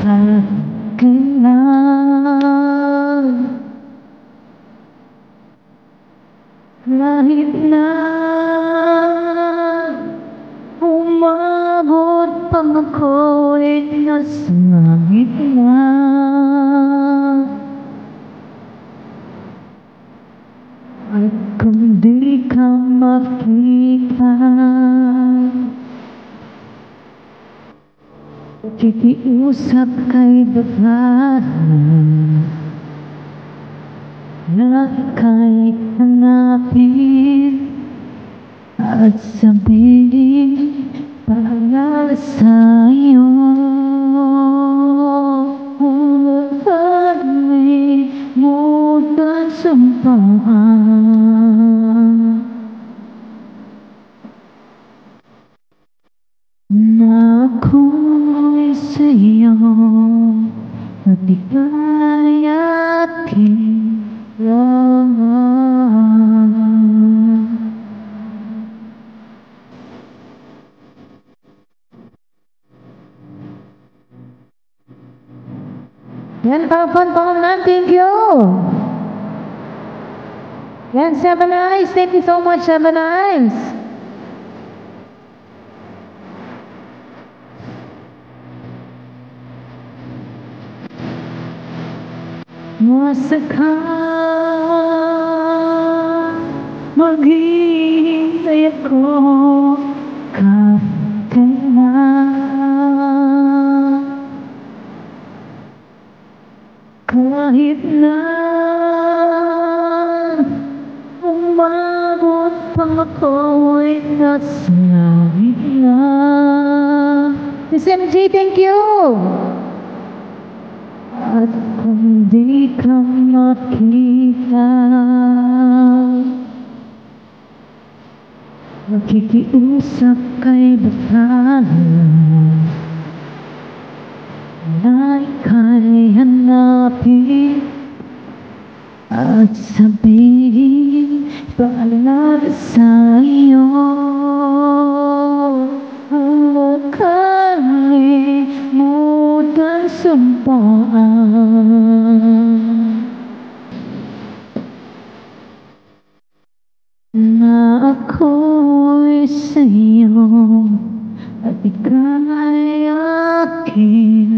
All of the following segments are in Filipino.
akin lang. Kahit na umabot pang ako'y nasa langit na. At kung di ka makita, kikiusap kay baba na ika'y hanapin at sabihin para sa'yo. Kalimutan sumpaan na ako'y sa'yo at ika'y aking lang. Yan, papan na, thank you. Yan, 7 Eyes, thank you so much, 7 Eyes. Masa ka maghihintay ako kahit na umabot pang ako'y nasa langit na. Miss MJ, thank you. At kung di ka makita, makikiusap kay baba na ika'y hanapin at sabihin paalala sa'yo. Kalimutan sumpaan na ako'y sa'yo at ika'y akin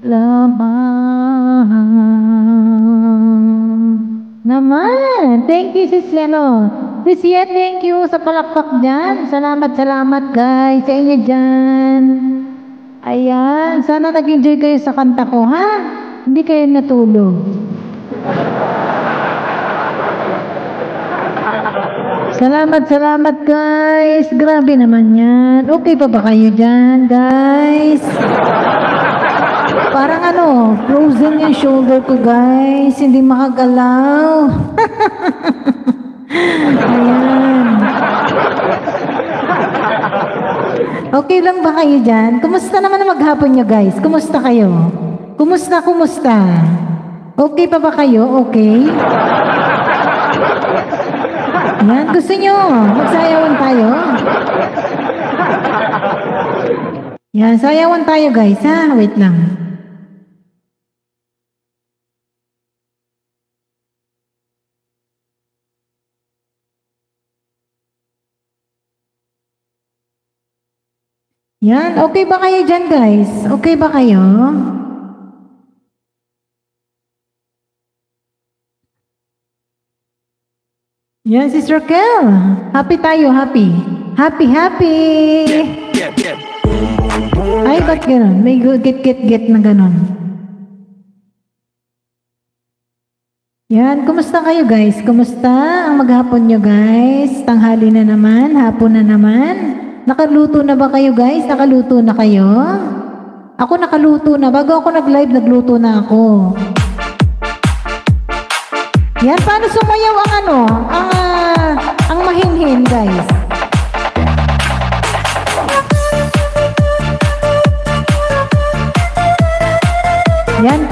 lamang. Naman, thank you sis Leno. Sis Yen, thank you sa palakpak dyan. Salamat guys sa inyo dyan. Ayan, sana nag-enjoy kayo sa kanta ko, ha? Hindi kayo natulog. Salamat guys. Grabe naman yan. Okay pa ba kayo dyan, guys? Parang frozen yung shoulder ko, guys. Hindi makagalaw. Ayan. Okay lang ba kayo dyan? Kumusta naman ang maghapon nyo, guys? Kumusta kayo? Kumusta? Okay pa ba kayo? Okay? Yan, gusto nyo? Magsayawan tayo? Yan, sayawan tayo, guys, ha? Wait lang. Yan, okay ba kayo dyan, guys? Okay ba kayo? Yan, Sister Kel. Happy tayo, happy. Happy. Ay, ba't ganun? May get na ganun. Yan, kumusta kayo, guys? Kumusta ang maghapon nyo, guys? Tanghali na naman, hapon na naman. Nakaluto na ba kayo, guys? Nakaluto na kayo? Ako nakaluto na. Bago ako nag-live, nagluto na ako. Yan, paano sumayaw ang mahinhin, guys? Yan,